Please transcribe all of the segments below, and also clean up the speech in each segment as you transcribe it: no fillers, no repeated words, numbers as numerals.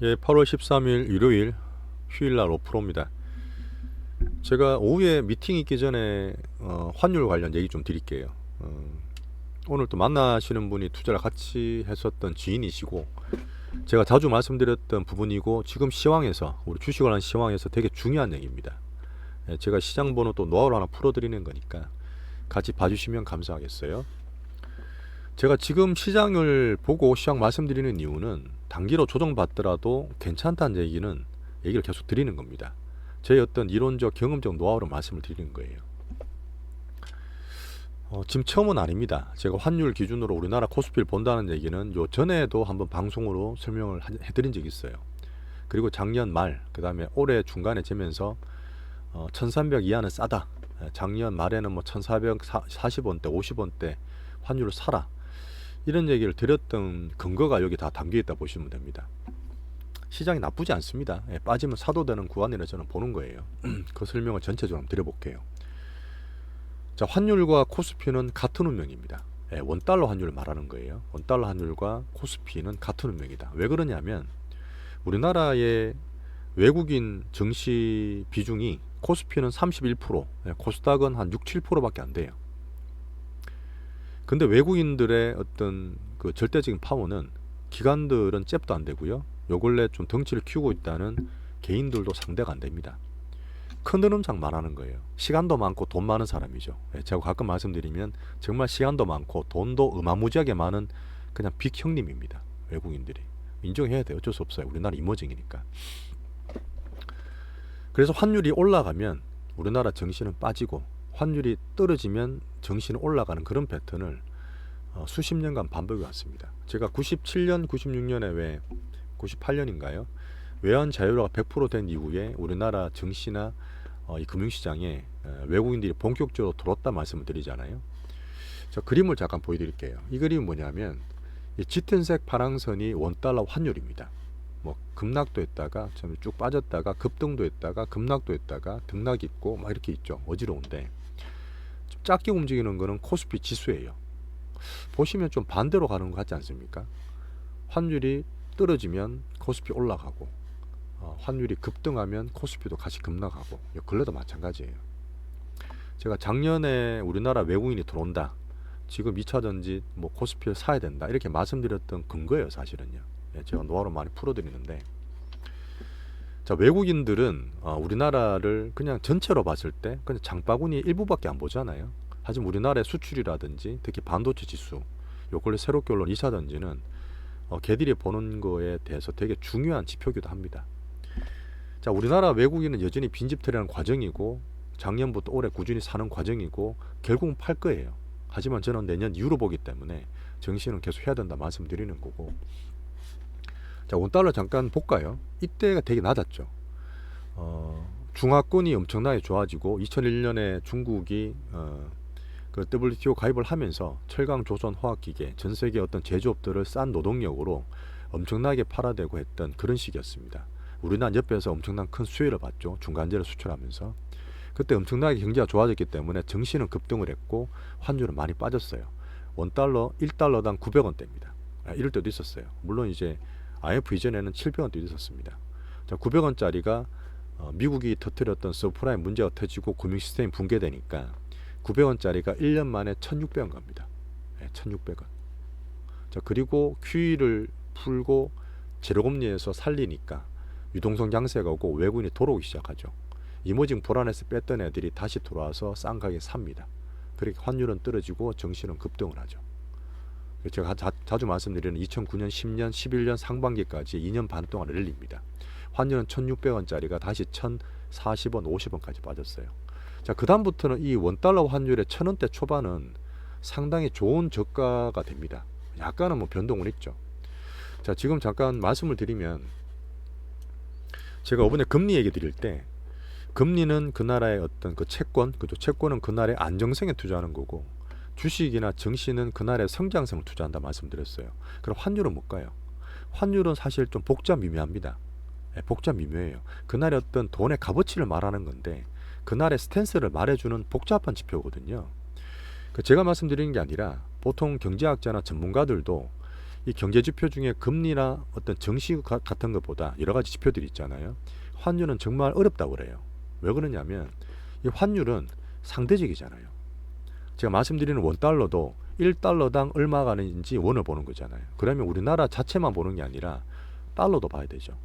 예, 8월 13일 일요일 휴일날 5%입니다. 제가 오후에 미팅 있기 전에 환율 관련 얘기 좀 드릴게요. 오늘 또 만나시는 분이 투자를 같이 했었던 지인이시고 제가 자주 말씀드렸던 부분이고 지금 시황에서 우리 주식을 하는 시황에서 되게 중요한 얘기입니다. 예, 제가 시장 번호 또 노하우를 하나 풀어드리는 거니까 같이 봐주시면 감사하겠어요. 제가 지금 시장을 보고 시황 말씀드리는 이유는 단기로 조정받더라도 괜찮다는 얘기를 계속 드리는 겁니다. 제 어떤 이론적 경험적 노하우로 말씀을 드리는 거예요. 지금 처음은 아닙니다. 제가 환율 기준으로 우리나라 코스피를 본다는 얘기는 요 전에도 한번 방송으로 설명을 해드린 적이 있어요. 그리고 작년 말, 그 다음에 올해 중간에 재면서 1300 이하는 싸다. 작년 말에는 뭐 1440원대, 50원대 환율을 사라. 이런 얘기를 드렸던 근거가 여기 다 담겨 있다 보시면 됩니다. 시장이 나쁘지 않습니다. 예, 빠지면 사도 되는 구간이라 저는 보는 거예요. 그 설명을 전체적으로 한번 드려볼게요. 자, 환율과 코스피는 같은 운명입니다. 예, 원달러 환율을 말하는 거예요. 원달러 환율과 코스피는 같은 운명이다. 왜 그러냐면 우리나라의 외국인 증시 비중이 코스피는 31%, 예, 코스닥은 한 6, 7%밖에 안 돼요. 근데 외국인들의 어떤 그 절대적인 파워는 기관들은 잽도 안 되고요. 요 근래 좀 덩치를 키우고 있다는 개인들도 상대가 안 됩니다. 큰 흐름상 말하는 거예요. 시간도 많고 돈 많은 사람이죠. 제가 가끔 말씀드리면 정말 시간도 많고 돈도 어마무지하게 많은 그냥 빅 형님입니다. 외국인들이. 인정해야 돼요. 어쩔 수 없어요. 우리나라 이머징이니까. 그래서 환율이 올라가면 우리나라 정신은 빠지고 환율이 떨어지면 정신이 올라가는 그런 패턴을 수십 년간 반복해 왔습니다. 제가 97년, 96년에 98년인가요? 외환 자유화가 100%된 이후에 우리나라 증시나 이 금융시장에 외국인들이 본격적으로 들어왔다 말씀을 드리잖아요. 저 그림을 잠깐 보여드릴게요. 이 그림은 뭐냐면 이 짙은색 파랑선이 원달러 환율입니다. 뭐 급락도 했다가 쭉 빠졌다가 급등도 했다가 급락도 했다가 등락 있고 막 이렇게 있죠. 어지러운데 좀 작게 움직이는 거는 코스피 지수예요. 보시면 좀 반대로 가는 것 같지 않습니까? 환율이 떨어지면 코스피 올라가고 환율이 급등하면 코스피도 같이 급락하고 근래도 마찬가지예요. 제가 작년에 우리나라 외국인이 들어온다. 지금 2차 전지 뭐 코스피를 사야 된다. 이렇게 말씀드렸던 근거예요, 사실은요. 제가 노하우를 많이 풀어드리는데 자, 외국인들은 우리나라를 그냥 전체로 봤을 때 그냥 장바구니 일부밖에 안 보잖아요. 하지만 우리나라의 수출이라든지 특히 반도체 지수 요 근래 새롭게 올라온 2차 전지는 걔들이 보는 거에 대해서 되게 중요한 지표기도 합니다. 자, 우리나라 외국인은 여전히 빈집털이하는 과정이고 작년부터 올해 꾸준히 사는 과정이고 결국은 팔 거예요. 하지만 저는 내년 이후로 보기 때문에 정신은 계속 해야 된다 말씀드리는 거고. 자, 원달러 잠깐 볼까요? 이때가 되게 낮았죠. 중화권이 엄청나게 좋아지고 2001년에 중국이 그 WTO 가입을 하면서 철강, 조선, 화학기계 전 세계 어떤 제조업들을 싼 노동력으로 엄청나게 팔아대고 했던 그런 시기였습니다. 우리나라 옆에서 엄청난 큰 수혜를 봤죠. 중간재를 수출하면서. 그때 엄청나게 경제가 좋아졌기 때문에 정시는 급등을 했고 환율은 많이 빠졌어요. 원달러 1달러당 900원대입니다. 이럴 때도 있었어요. 물론 이제 IMF 이전에는 700원대도 있었습니다. 자, 900원짜리가 미국이 터뜨렸던 서프라임 문제가 터지고 금융 시스템이 붕괴되니까 900원짜리가 1년 만에 1600원 갑니다. 1600원. 자, 그리고 QE를 풀고 제로금리에서 살리니까 유동성 양세가 오고 외국인이 돌아오기 시작하죠. 이머징 불안해서 뺐던 애들이 다시 들어와서 싼 가격에 삽니다. 그렇게 환율은 떨어지고 정시는 급등을 하죠. 제가 자주 말씀드리는 2009년, 10년, 11년 상반기까지 2년 반 동안 랠리입니다. 환율은 1600원짜리가 다시 1040원, 50원까지 빠졌어요. 자, 그 다음부터는 이 원달러 환율의 1000원대 초반은 상당히 좋은 저가가 됩니다. 약간은 뭐 변동은 있죠. 자, 지금 잠깐 말씀을 드리면 제가 이번에 금리 얘기 드릴 때 금리는 그 나라의 어떤 그 채권, 그죠? 채권은 그 나라의 안정성에 투자하는 거고 주식이나 증시는 그 나라의 성장성을 투자한다 말씀드렸어요. 그럼 환율은 뭘까요? 환율은 사실 좀 복잡 미묘합니다. 복잡 미묘해요. 그 나라의 어떤 돈의 값어치를 말하는 건데 그 나라의 스탠스를 말해주는 복잡한 지표거든요. 제가 말씀드리는 게 아니라 보통 경제학자나 전문가들도 이 경제 지표 중에 금리나 어떤 증시 같은 것보다 여러 가지 지표들이 있잖아요. 환율은 정말 어렵다고 그래요. 왜 그러냐면 이 환율은 상대적이잖아요. 제가 말씀드리는 원달러도 1달러당 얼마 가는지 원을 보는 거잖아요. 그러면 우리나라 자체만 보는 게 아니라 달러도 봐야 되죠.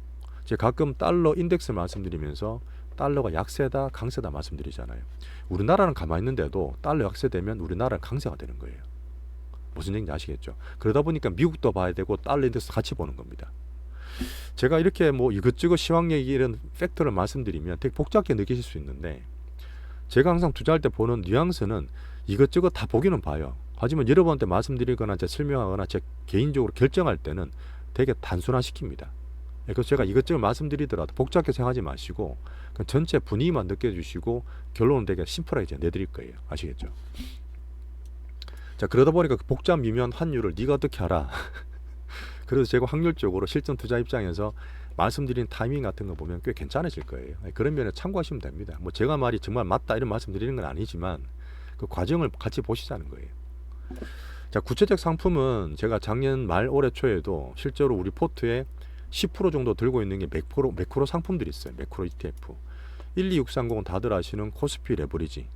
제가 가끔 달러 인덱스 말씀드리면서 달러가 약세다 강세다 말씀드리잖아요. 우리나라는 가만히 있는데도 달러 약세되면 우리나라는 강세가 되는 거예요. 무슨 얘기인지 아시겠죠? 그러다 보니까 미국도 봐야 되고 달러 인덱스 같이 보는 겁니다. 제가 이렇게 뭐 이것저것 시황 얘기 이런 팩터를 말씀드리면 되게 복잡하게 느끼실 수 있는데, 제가 항상 투자할 때 보는 뉘앙스는 이것저것 다 보기는 봐요. 하지만 여러분한테 말씀드리거나 제가 설명하거나 제 개인적으로 결정할 때는 되게 단순화시킵니다. 그래서 제가 이것저것 말씀드리더라도 복잡하게 생각하지 마시고 그냥 전체 분위기만 느껴주시고 결론은 되게 심플하게 제가 내드릴 거예요. 아시겠죠? 자, 그러다 보니까 그 복잡 미묘한 환율을 네가 어떻게 알아? 그래서 제가 확률적으로 실전 투자 입장에서 말씀드린 타이밍 같은 거 보면 꽤 괜찮으실 거예요. 그런 면에 참고하시면 됩니다. 뭐 제가 말이 정말 맞다 이런 말씀 드리는 건 아니지만 그 과정을 같이 보시자는 거예요. 자, 구체적 상품은 제가 작년 말 올해 초에도 실제로 우리 포트에 10% 정도 들고 있는 게 매크로 상품들이 있어요. 매크로 ETF. 12630은 다들 아시는 코스피 레버리지.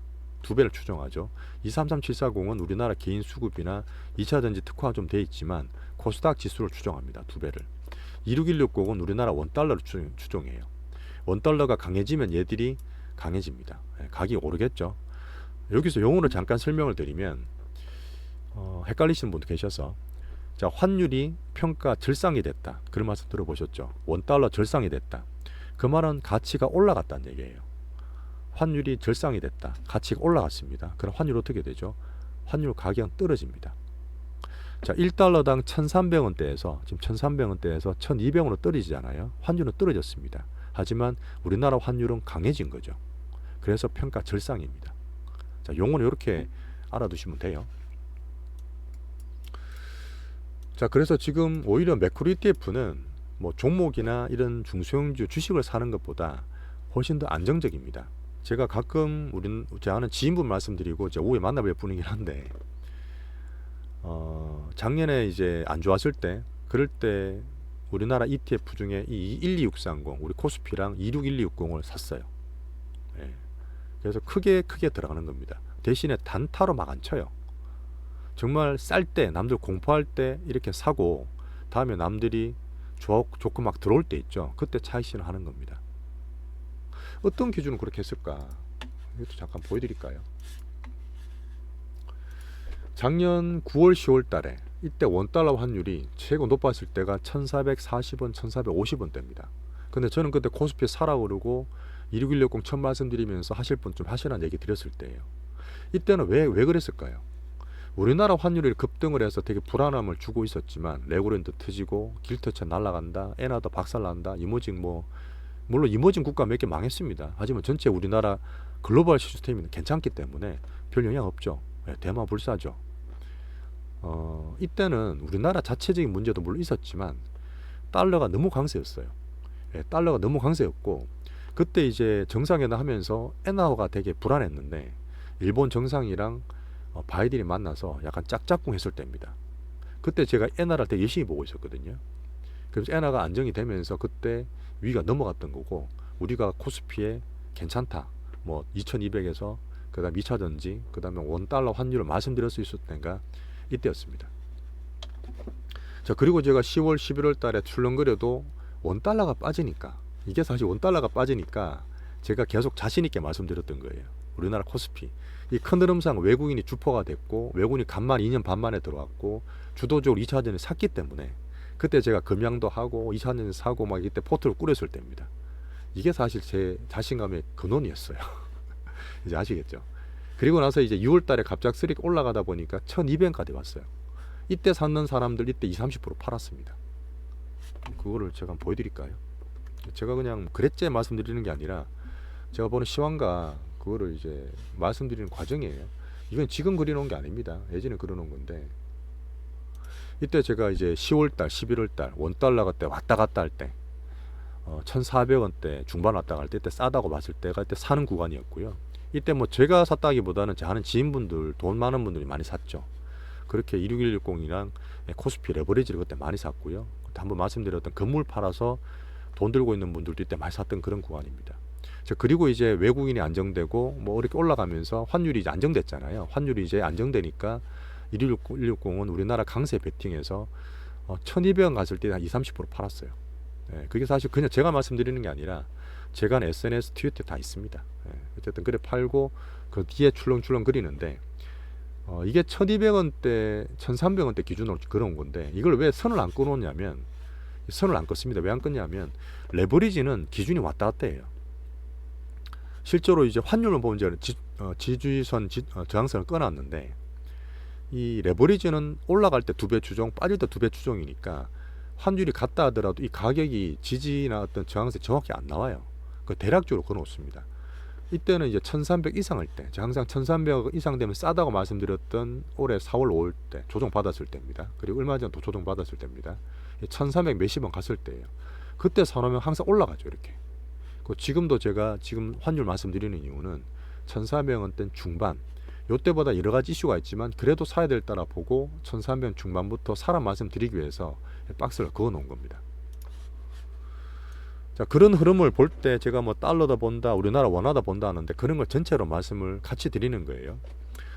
2배를 추정하죠. 233740은 우리나라 개인 수급이나 2차전지 특화가 좀 돼 있지만 코스닥 지수를 추정합니다. 2배를. 26160은 우리나라 원달러를 추정해요. 원달러가 강해지면 얘들이 강해집니다. 가격이 오르겠죠. 여기서 용어를 잠깐 설명을 드리면 헷갈리시는 분도 계셔서, 자, 환율이 평가 절상이 됐다. 그런 말씀 들어보셨죠? 원달러 절상이 됐다. 그 말은 가치가 올라갔다는 얘기예요. 환율이 절상이 됐다. 가치가 올라갔습니다. 그럼 환율 어떻게 되죠? 환율 가격은 떨어집니다. 자, 1달러당 1,300원대에서 지금 1,300원대에서 1,200원으로 떨어지잖아요. 환율은 떨어졌습니다. 하지만 우리나라 환율은 강해진 거죠. 그래서 평가 절상입니다. 자, 용어는 이렇게 알아두시면 돼요. 자, 그래서 지금 오히려 매크로 ETF는 뭐 종목이나 이런 중소형주 주식을 사는 것보다 훨씬 더 안정적입니다. 제가 가끔 제 아는 지인분 말씀드리고 제가 오후에 만나뵐 분이긴 한데, 작년에 이제 안 좋았을 때, 그럴 때 우리나라 ETF 중에 이 12630 우리 코스피랑 26160을 샀어요. 예. 그래서 크게 들어가는 겁니다. 대신에 단타로 막 안 쳐요. 정말 쌀 때, 남들 공포할 때 이렇게 사고, 다음에 남들이 좋고 막 들어올 때 있죠. 그때 차익 실현하는 겁니다. 어떤 기준으로 그렇게 했을까? 이것도 잠깐 보여드릴까요? 작년 9월 10월 달에 이때 원달러 환율이 최고 높았을 때가 1440원 1450원대입니다. 근데 저는 그때 코스피에 사라고 그러고 26160 처음 말씀드리면서 하실 분 좀 하시라는 얘기 드렸을 때예요. 이때는 왜 그랬을까요? 우리나라 환율이 급등을 해서 되게 불안함을 주고 있었지만 레고랜드 터지고 길터차 날아간다, 엔화도 박살난다, 이모징 물론 이모징 국가 몇 개 망했습니다. 하지만 전체 우리나라 글로벌 시스템이 괜찮기 때문에 별 영향 없죠. 대마 불사죠. 이때는 우리나라 자체적인 문제도 물론 있었지만 달러가 너무 강세였어요. 달러가 너무 강세였고, 그때 이제 정상회담 하면서 엔화가 되게 불안했는데 일본 정상이랑 바이든이 만나서 약간 짝짝꿍 했을 때입니다. 그때 제가 엔화를 되게 열심히 보고 있었거든요. 그래서 엔화가 안정이 되면서 그때 위가 넘어갔던 거고, 우리가 코스피에 괜찮다, 뭐 2200에서 그 다음 2차전지, 그 다음에 원달러 환율을 말씀드릴 수 있었을 때가 이때였습니다. 자, 그리고 제가 10월 11월 달에 출렁거려도 원달러가 빠지니까, 이게 사실 원달러가 빠지니까 제가 계속 자신 있게 말씀드렸던 거예요. 우리나라 코스피 이 큰 흐름상 외국인이 주포가 됐고, 외국인이 간만 2년 반 만에 들어왔고, 주도적으로 2차전지 샀기 때문에 그때 제가 금양도 하고 2차전지 사고 막 이때 포트를 꾸렸을 때입니다. 이게 사실 제 자신감의 근원이었어요. 이제 아시겠죠? 그리고 나서 이제 6월 달에 갑작스럽게 올라가다 보니까 1200까지 왔어요. 이때 샀는 사람들 이때 20-30% 팔았습니다. 그거를 제가 한번 보여드릴까요? 제가 그냥 그랬제 말씀드리는 게 아니라 제가 보는 시황과 그거를 이제 말씀드리는 과정이에요. 이건 지금 그려놓은 게 아닙니다. 예전에 그려놓은 건데, 이때 제가 이제 10월달, 11월달 원달러가 때 왔다 갔다 할 때 1,400원대 중반 왔다 갈 때, 이때 싸다고 봤을 때가 이때 사는 구간이었고요. 이때 뭐 제가 샀다기보다는 제 아는 지인분들, 돈 많은 분들이 많이 샀죠. 그렇게 26160이랑 코스피 레버리지를 그때 많이 샀고요. 그때 한번 말씀드렸던 건물 팔아서 돈 들고 있는 분들도 이때 많이 샀던 그런 구간입니다. 그리고 이제 외국인이 안정되고 뭐 이렇게 올라가면서 환율이 이제 안정됐잖아요. 환율이 이제 안정되니까 160은 우리나라 강세 베팅에서 1200원 갔을 때 한 20-30% 팔았어요. 그게 사실 그냥 제가 말씀드리는 게 아니라 제가 SNS 트위터에 다 있습니다. 어쨌든 그래 팔고 그 뒤에 출렁출렁 거리는데 이게 1200원대 1300원대 기준으로 걸어온 건데 이걸 왜 선을 안 끊었냐면 선을 안 껐습니다. 왜 안 끊냐면 레버리지는 기준이 왔다 갔다 해요. 실제로 이제 환율을 보면 이제 지주선 저항선을 끊었는데 이 레버리지는 올라갈 때 2배 추종, 빠질 때 2배 추종이니까 환율이 같다 하더라도 이 가격이 지지나 어떤 저항선이 정확히 안 나와요. 그 대략적으로 걸어놓습니다. 이때는 이제 1300 이상일 때, 제가 항상 1300 이상 되면 싸다고 말씀드렸던 올해 4월 5일 때 조정 받았을 때입니다. 그리고 얼마 전에 또 조정 받았을 때입니다. 1300 몇십 원 갔을 때예요. 그때 사놓으면 항상 올라가죠, 이렇게. 지금도 제가 지금 환율 말씀드리는 이유는 1400원대 중반, 요때보다 여러 가지 이슈가 있지만 그래도 사야 될 따라 보고 1300원 중반부터 사라 말씀드리기 위해서 박스를 그어 놓은 겁니다. 자, 그런 흐름을 볼 때 제가 뭐 달러다 본다, 우리나라 원화다 본다 하는데 그런 걸 전체로 말씀을 같이 드리는 거예요.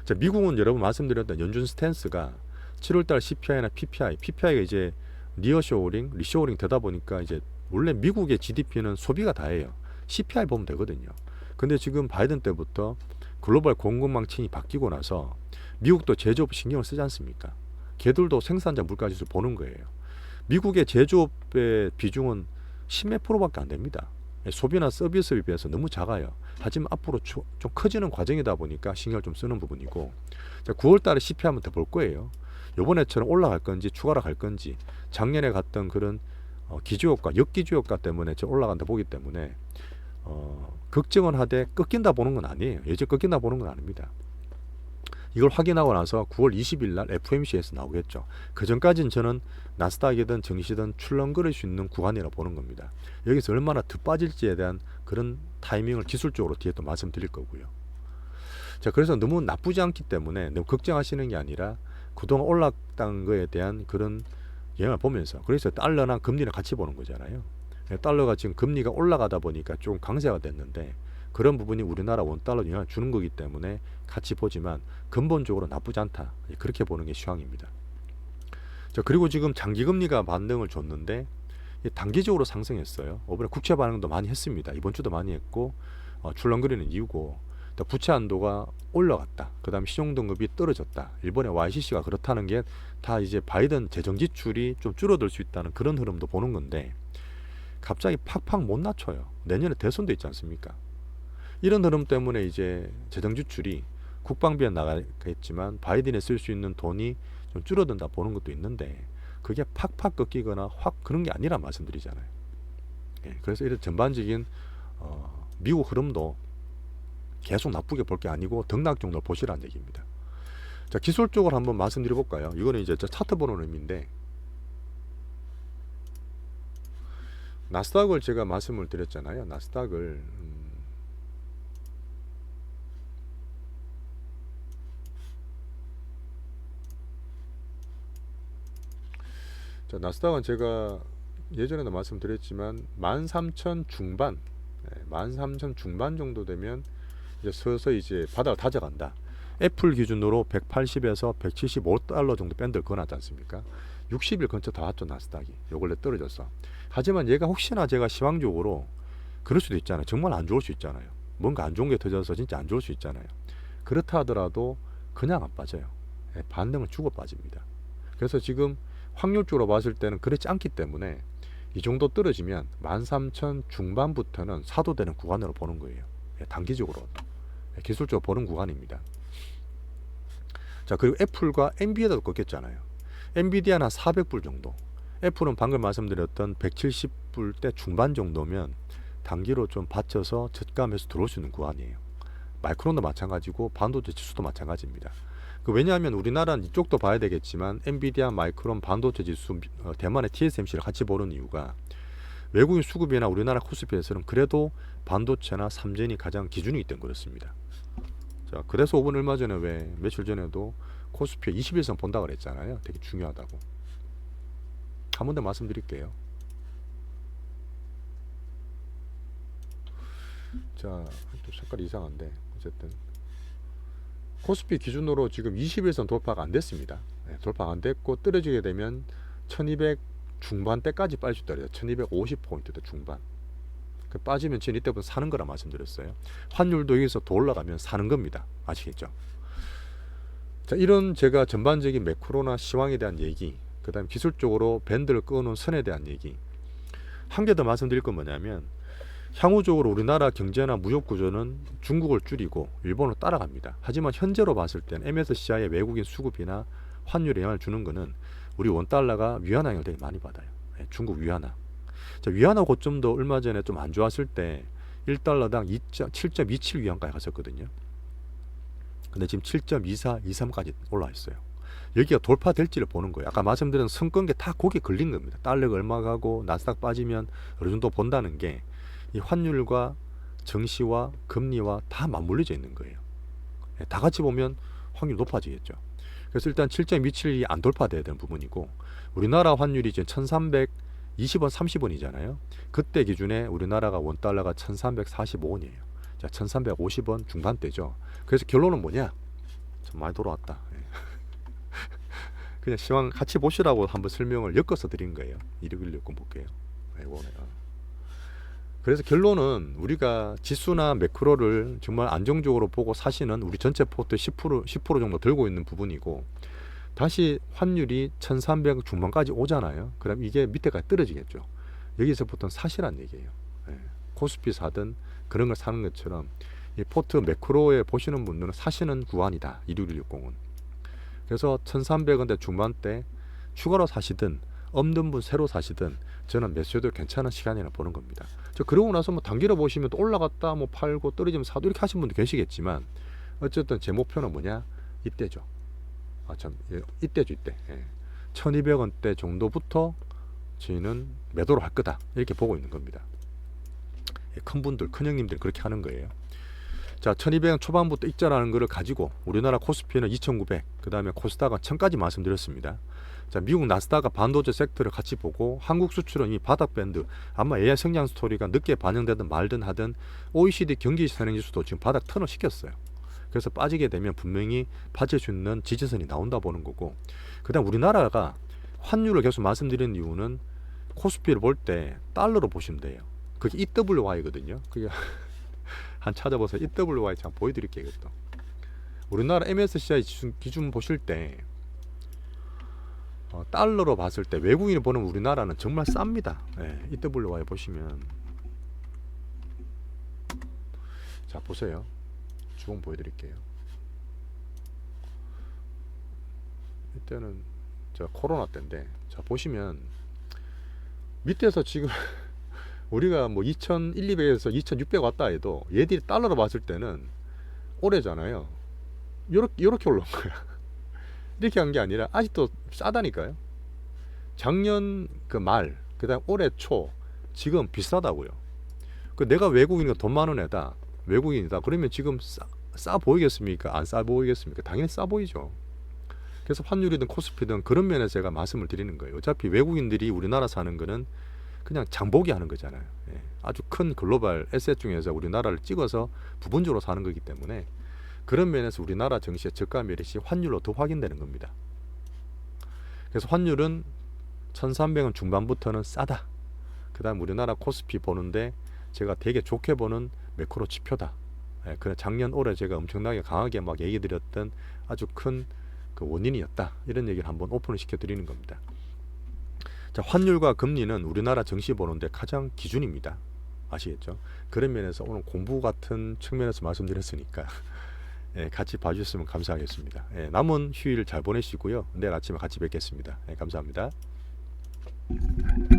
자, 미국은 여러분 말씀드렸던 연준 스탠스가 7월달 CPI나 PPI가 이제 리어쇼링, 리쇼링 되다 보니까 이제 원래 미국의 GDP는 소비가 다예요. CPI 보면 되거든요. 근데 지금 바이든 때부터 글로벌 공급망층이 바뀌고 나서 미국도 제조업 신경을 쓰지 않습니까? 걔들도 생산자 물가지수 보는 거예요. 미국의 제조업의 비중은 10몇 %밖에 안 됩니다. 소비나 서비스에 비해서 너무 작아요. 하지만 앞으로 좀 커지는 과정이다 보니까 신경을 좀 쓰는 부분이고, 자, 9월 달에 CPI 한번 더 볼 거예요. 요번에처럼 올라갈 건지 추가로 갈 건지, 작년에 갔던 그런 기저효과, 역기저효과 때문에 올라간다 보기 때문에 걱정은 하되 꺾인다 보는 건 아니에요. 예전 꺾인다 보는 건 아닙니다. 이걸 확인하고 나서 9월 20일 날 FOMC에서 나오겠죠. 그 전까지는 저는 나스닥이든 증시든 출렁거릴 수 있는 구간이라고 보는 겁니다. 여기서 얼마나 더 빠질지에 대한 그런 타이밍을 기술적으로 뒤에 또 말씀드릴 거고요. 자, 그래서 너무 나쁘지 않기 때문에 너무 걱정하시는 게 아니라 그동안 올랐던 거에 대한 그런 영향을 보면서, 그래서 달러나 금리를 같이 보는 거잖아요. 달러가 지금 금리가 올라가다 보니까 좀 강세가 됐는데 그런 부분이 우리나라 원달러 영향을 주는 거기 때문에 같이 보지만 근본적으로 나쁘지 않다, 그렇게 보는 게 시황입니다. 자, 그리고 지금 장기금리가 반등을 줬는데 단기적으로 상승했어요. 이번에 국채 반응도 많이 했습니다. 이번 주도 많이 했고 출렁거리는 이유고, 부채 한도가 올라갔다, 그 다음 신용등급이 떨어졌다, 일본의 YCC가 그렇다는 게 다 이제 바이든 재정 지출이 좀 줄어들 수 있다는 그런 흐름도 보는 건데 갑자기 팍팍 못 낮춰요. 내년에 대선도 있지 않습니까? 이런 흐름 때문에 이제 재정 지출이 국방비에 나가겠지만 바이든에 쓸 수 있는 돈이 좀 줄어든다 보는 것도 있는데 그게 팍팍 꺾이거나 확 그런 게 아니라 말씀드리잖아요. 그래서 이런 전반적인 미국 흐름도 계속 나쁘게 볼 게 아니고 등락 정도를 보시라는 얘기입니다. 자, 기술적으로 한번 말씀드려 볼까요? 이거는 이제 차트 보는 의미인데, 나스닥을 제가 말씀을 드렸잖아요. 나스닥을 자, 나스닥은 제가 예전에도 말씀드렸지만 13,000 중반, 13,000 중반 정도 되면 이제 서서히 이제 바닥을 다져간다. 애플 기준으로 180에서 175달러 정도 밴드를 그어놨지 않습니까? 60일 근처 다 왔죠, 나스닥이. 요 근래 떨어졌어. 하지만 얘가 혹시나 제가 시황적으로 그럴 수도 있잖아요. 정말 안 좋을 수 있잖아요. 뭔가 안 좋은 게 터져서 진짜 안 좋을 수 있잖아요. 그렇다 하더라도 그냥 안 빠져요. 반등은 주고 빠집니다. 그래서 지금 확률적으로 봤을 때는 그렇지 않기 때문에 이 정도 떨어지면 13,000 중반부터는 사도 되는 구간으로 보는 거예요. 단기적으로 기술적으로 보는 구간입니다. 자, 그리고 애플과 엔비디아도 꺾였잖아요. 엔비디아는 한 400불 정도, 애플은 방금 말씀드렸던 170불대 중반 정도면 단기로 좀 받쳐서 저가하면서 들어올 수 있는 구간이에요. 마이크론도 마찬가지고 반도체 지수도 마찬가지입니다. 왜냐하면 우리나라는 이쪽도 봐야 되겠지만 엔비디아, 마이크론, 반도체 지수, 대만의 TSMC를 같이 보는 이유가 외국인 수급이나 우리나라 코스피에서는 그래도 반도체나 삼전이 가장 기준이기 때문에 그렇습니다. 자, 그래서 5분 얼마 전에 왜 며칠 전에도 코스피에 21선 본다 그랬잖아요. 되게 중요하다고. 한 번 더 말씀드릴게요. 자, 또 색깔이 이상한데 어쨌든 코스피 기준으로 지금 21선 돌파가 안 됐습니다. 돌파가 안 됐고 떨어지게 되면 1200 중반대까지 빠질 수 있다. 1250포인트대 중반. 빠지면 지금 이때부터 사는 거라 말씀드렸어요. 환율도 여기서 더 올라가면 사는 겁니다. 아시겠죠? 자, 이런 제가 전반적인 매크로나 시황에 대한 얘기, 그 다음에 기술적으로 밴드를 끊어놓은 선에 대한 얘기, 한 개 더 말씀드릴 건 뭐냐면 향후적으로 우리나라 경제나 무역 구조는 중국을 줄이고 일본을 따라갑니다. 하지만 현재로 봤을 땐 MSCI의 외국인 수급이나 환율에 영향을 주는 거는 우리 원달러가 위안화 영향을 되게 많이 받아요. 중국 위안화. 자, 위안화 고점도 얼마 전에 좀 안 좋았을 때 1달러당 7.27 위안까지 갔었거든요. 근데 지금 7.24, 23까지 올라와 있어요. 여기가 돌파될지를 보는 거예요. 아까 말씀드린 선끈게 다 거기에 걸린 겁니다. 달러가 얼마 가고 나스닥 빠지면 어느 정도 본다는 게 이 환율과 정시와 금리와 다 맞물려져 있는 거예요. 다 같이 보면 확률이 높아지겠죠. 그래서 일단 7.27이 안 돌파돼야 되는 부분이고, 우리나라 환율이 지금 1320원 30원이잖아요. 그때 기준에 우리나라가 원달러가 1345원이에요. 자, 1350원 중반대죠. 그래서 결론은 뭐냐? 좀 많이 돌아왔다. 그냥 시황 같이 보시라고 한번 설명을 엮어서 드린 거예요. 1616건 볼게요. 그래서 결론은 우리가 지수나 매크로를 정말 안정적으로 보고 사시는 우리 전체 포트 10% 정도 들고 있는 부분이고, 다시 환율이 1300 중반까지 오잖아요. 그럼 이게 밑에까지 떨어지겠죠. 여기서부터 사시란 얘기예요. 코스피 사든 그런 걸 사는 것처럼 이 포트 매크로에 보시는 분들은 사시는 구간이다. 26160은. 그래서 1300원대 중반대 추가로 사시든 없는 분 새로 사시든 저는 매수해도 괜찮은 시간이라 보는 겁니다. 그러고 나서 뭐 단기로 보시면 또 올라갔다 뭐 팔고 떨어지면 사도 이렇게 하신 분도 계시겠지만, 어쨌든 제 목표는 뭐냐? 이때죠. 이때죠, 이때. 1200원대 정도부터 저희는 매도를 할 거다. 이렇게 보고 있는 겁니다. 큰 분들, 큰 형님들 그렇게 하는 거예요. 자, 1200원 초반부터 익절하는 거를 가지고 우리나라 코스피는 2900, 그 다음에 코스닥은 1000까지 말씀드렸습니다. 자, 미국 나스닥과 반도체 섹터를 같이 보고, 한국 수출은 이미 바닥 밴드, 아마 AI 성장 스토리가 늦게 반영되든 말든 하든 OECD 경기 선행지수도 지금 바닥 턴을 시켰어요. 그래서 빠지게 되면 분명히 빠질 수 있는 지지선이 나온다 보는 거고, 그 다음 우리나라가 환율을 계속 말씀드리는 이유는 코스피를 볼 때 달러로 보시면 돼요. 그게 EWY거든요. 그게 한 찾아보세요. EWY 제가 보여드릴게요. 이것도. 우리나라 MSCI 기준 보실 때 달러로 봤을 때 외국인이 보는 우리나라는 정말 쌉니다. EWY 보시면, 자 보세요. 주봉 보여드릴게요. 이때는 제가 코로나 때인데, 자 보시면 밑에서 지금 우리가 뭐 2100에서 2600 왔다 해도 얘들이 달러로 봤을 때는 올해잖아요. 요렇게 올라온 거야. 이렇게 한 게 아니라 아직도 싸다니까요. 작년 그 말, 그 다음 올해 초, 지금 비싸다고요. 내가 외국인이가 돈 많은 애다, 외국인이다, 그러면 지금 싸 보이겠습니까? 안 싸 보이겠습니까? 당연히 싸 보이죠. 그래서 환율이든 코스피든 그런 면에서 제가 말씀을 드리는 거예요. 어차피 외국인들이 우리나라 사는 거는 그냥 장보기 하는 거잖아요. 아주 큰 글로벌 에셋 중에서 우리나라를 찍어서 부분적으로 사는 거기 때문에, 그런 면에서 우리나라 증시의 저가 메리시 환율로 더 확인되는 겁니다. 그래서 환율은 1300원 중반부터는 싸다. 그 다음 우리나라 코스피 보는데 제가 되게 좋게 보는 매크로 지표다. 그래 작년 올해 제가 엄청나게 강하게 막 얘기 드렸던 아주 큰 그 원인이었다. 이런 얘기를 한번 오픈을 시켜 드리는 겁니다. 자, 환율과 금리는 우리나라 증시 보는데 가장 기준입니다. 아시겠죠? 그런 면에서 오늘 공부 같은 측면에서 말씀드렸으니까 같이 봐주셨으면 감사하겠습니다. 남은 휴일 잘 보내시고요. 내일 아침에 같이 뵙겠습니다. 감사합니다.